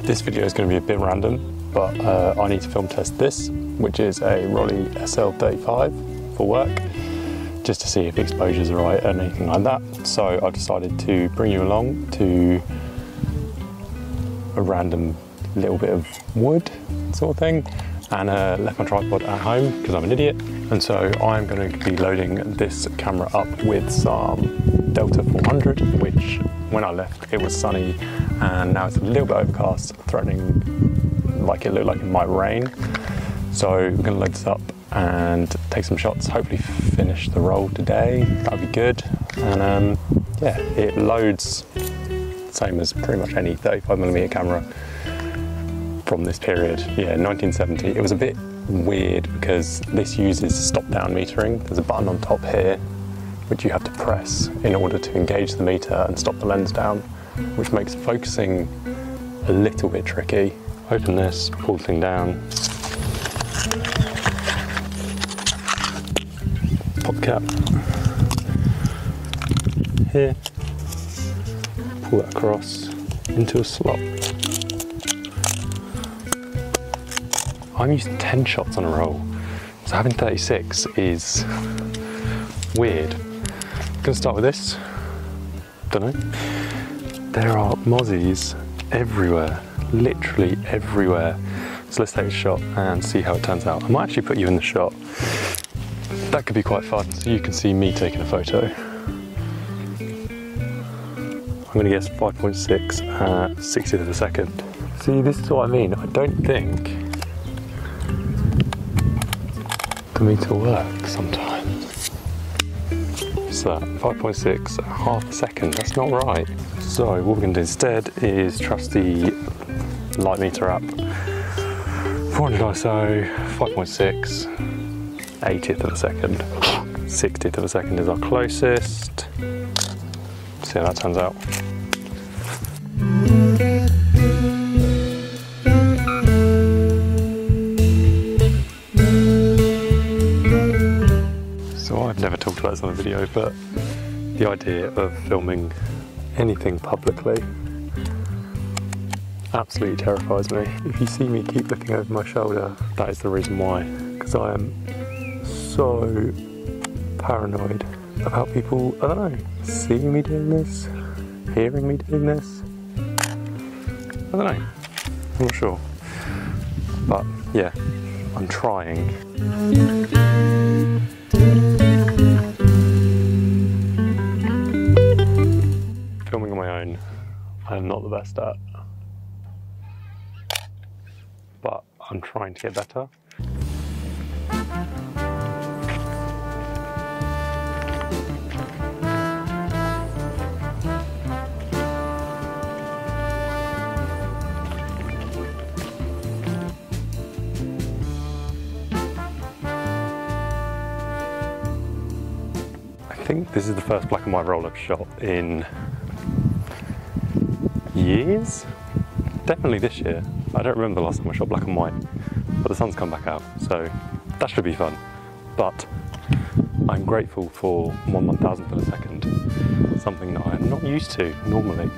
This video is going to be a bit random, but I need to film test this, which is a Rolleiflex SL35 for work, just to see if the exposures are right and anything like that. So I've decided to bring you along to a random little bit of wood sort of thing, and left my tripod at home because I'm an idiot. And so I'm going to be loading this camera up with some Delta 400, which when I left it was sunny, and now it's a little bit overcast, threatening like it looked like it might rain. So we're going to load this up and take some shots, hopefully finish the roll today. That'd be good. And yeah, it loads same as pretty much any 35mm camera from this period. Yeah, 1970. It was a bit weird because this uses stop-down metering. There's a button on top here which you have to press in order to engage the meter and stop the lens down, which makes focusing a little bit tricky. Open this, pull the thing down, pop the cap here, pull that across into a slot. I'm using 10 shots on a roll, so having 36 is weird. I'm gonna start with this. Don't know. There are mozzies everywhere, literally everywhere. So let's take a shot and see how it turns out. I might actually put you in the shot. That could be quite fun, so you can see me taking a photo. I'm gonna guess 5.6 at 60th of a second. See, this is what I mean. I don't think the meter works sometimes. So 5.6 at half a second, that's not right. So what we're gonna do instead is trust the light meter app. 400 ISO, 5.6, 80th of a second. 60th of a second is our closest. See how that turns out. So I've never talked about this on a video, but the idea of filming anything publicly absolutely terrifies me. If you see me keep looking over my shoulder, that is the reason why. Because I am so paranoid about people, I don't know, seeing me doing this, hearing me doing this. I don't know, I'm not sure. But yeah, I'm trying. Filming on my own, I'm not the best at. But I'm trying to get better. I think this is the first black and white roll I've shot in years? Definitely this year. I don't remember the last time I shot black and white, but the sun's come back out, so that should be fun. But I'm grateful for 1/1000th of a second, something that I'm not used to normally.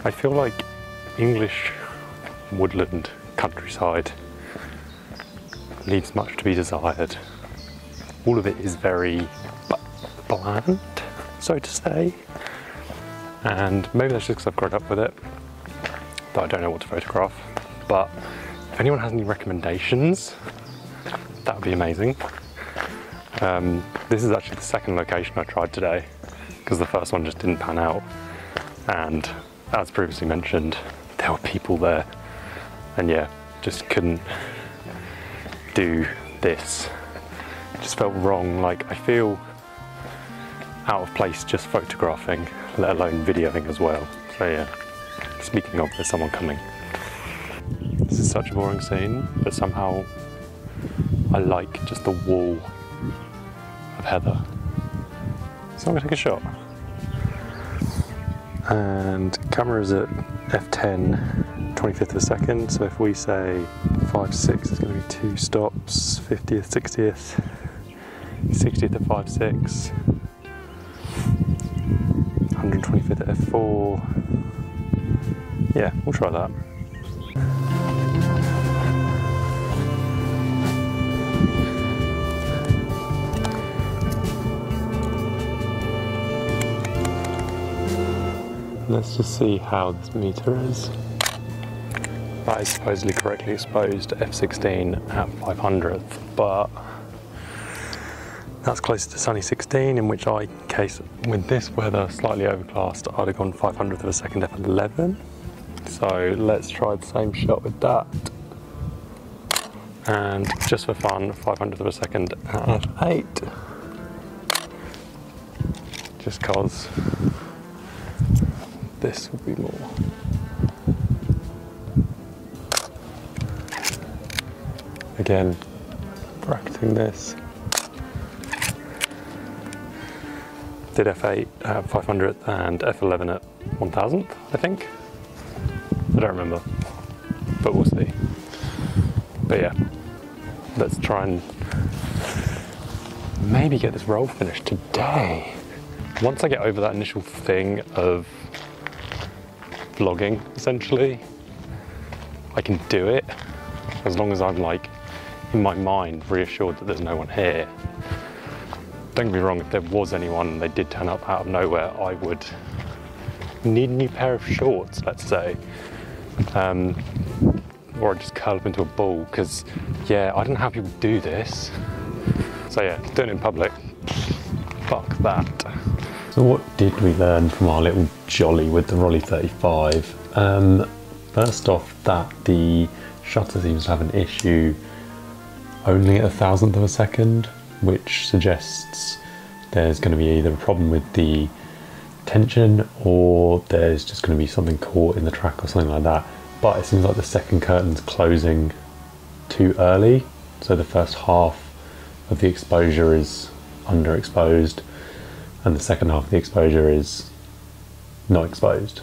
I feel like English woodland countryside leaves much to be desired. All of it is very bland, so to say. And maybe that's just because I've grown up with it, that I don't know what to photograph. But if anyone has any recommendations, that would be amazing. This is actually the second location I tried today, because the first one just didn't pan out. And as previously mentioned, there were people there. And yeah, just couldn't do this. It just felt wrong. Like, I feel out of place just photographing, let alone videoing as well. So yeah, speaking of, there's someone coming. This is such a boring scene, but somehow I like just the wall of heather. So I'm gonna take a shot. And camera's at f10, 25th of a second, so if we say 5.6 is going to be 2 stops, 50th, 60th, 60th at 5.6, 125th at f4. Yeah, we'll try that. Let's just see how this meter is. That is supposedly correctly exposed to f16 at 500th, but that's closer to sunny 16, in which case with this weather slightly overcast, I'd have gone 500th of a second f11. So let's try the same shot with that. And just for fun, 500th of a second at f8. Just cause this will be more. Again, bracketing this. Did f8 at 500th and f11 at 1000th, I think. I don't remember, but we'll see. But yeah, let's try and maybe get this roll finished today. Once I get over that initial thing of vlogging, essentially, I can do it, as long as I'm like, in my mind, reassured that there's no one here. Don't get me wrong, if there was anyone and they did turn up out of nowhere, I would need a new pair of shorts, let's say. Or I'd just curl up into a ball, because yeah, I don't know how people do this. So yeah, doing it in public, fuck that. So what did we learn from our little jolly with the Rolleiflex 35? First off, that the shutter seems to have an issue only at 1,000th of a second, which suggests there's going to be either a problem with the tension or there's just going to be something caught in the track or something like that. But it seems like the second curtain's closing too early, so the first half of the exposure is underexposed and the second half of the exposure is not exposed,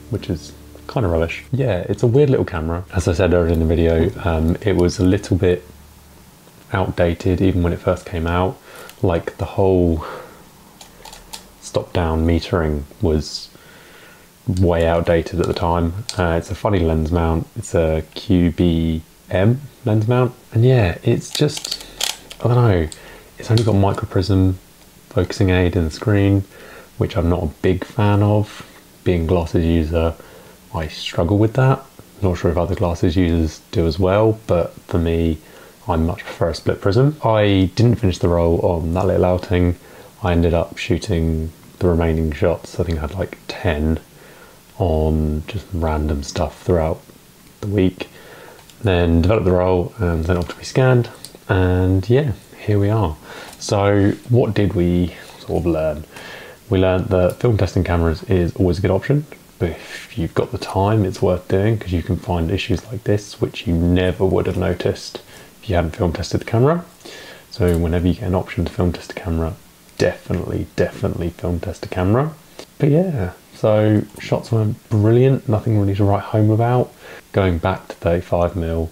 which is kind of rubbish. Yeah, it's a weird little camera. As I said earlier in the video, it was a little bit outdated even when it first came out. Like the whole stop down metering was way outdated at the time. It's a funny lens mount. It's a QBM lens mount, and yeah, it's just, I don't know, it's only got micro prism focusing aid in the screen, which I'm not a big fan of. Being a glasses user, I struggle with that. Not sure if other glasses users do as well, but for me, I much prefer a split prism. I didn't finish the roll on that little outing. I ended up shooting the remaining shots. I think I had like 10 on just random stuff throughout the week. Then developed the roll and sent it off to be scanned. And yeah, here we are. So what did we sort of learn? We learned that film testing cameras is always a good option. But if you've got the time, it's worth doing, because you can find issues like this which you never would have noticed if you hadn't film tested the camera. So whenever you get an option to film test a camera, definitely film test a camera. But yeah, so shots weren't brilliant, nothing really to write home about. Going back to 35mm,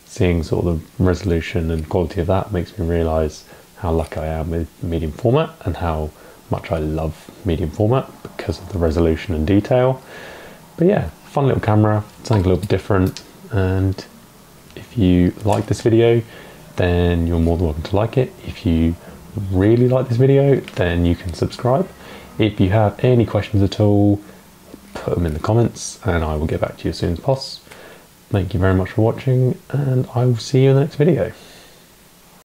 seeing sort of the resolution and quality of that makes me realise how lucky I am with medium format and how much I love medium format because of the resolution and detail. But yeah, fun little camera, something a little bit different. And if you like this video, then you're more than welcome to like it. If you really like this video, then you can subscribe. If you have any questions at all, put them in the comments and I will get back to you as soon as possible. Thank you very much for watching, and I will see you in the next video.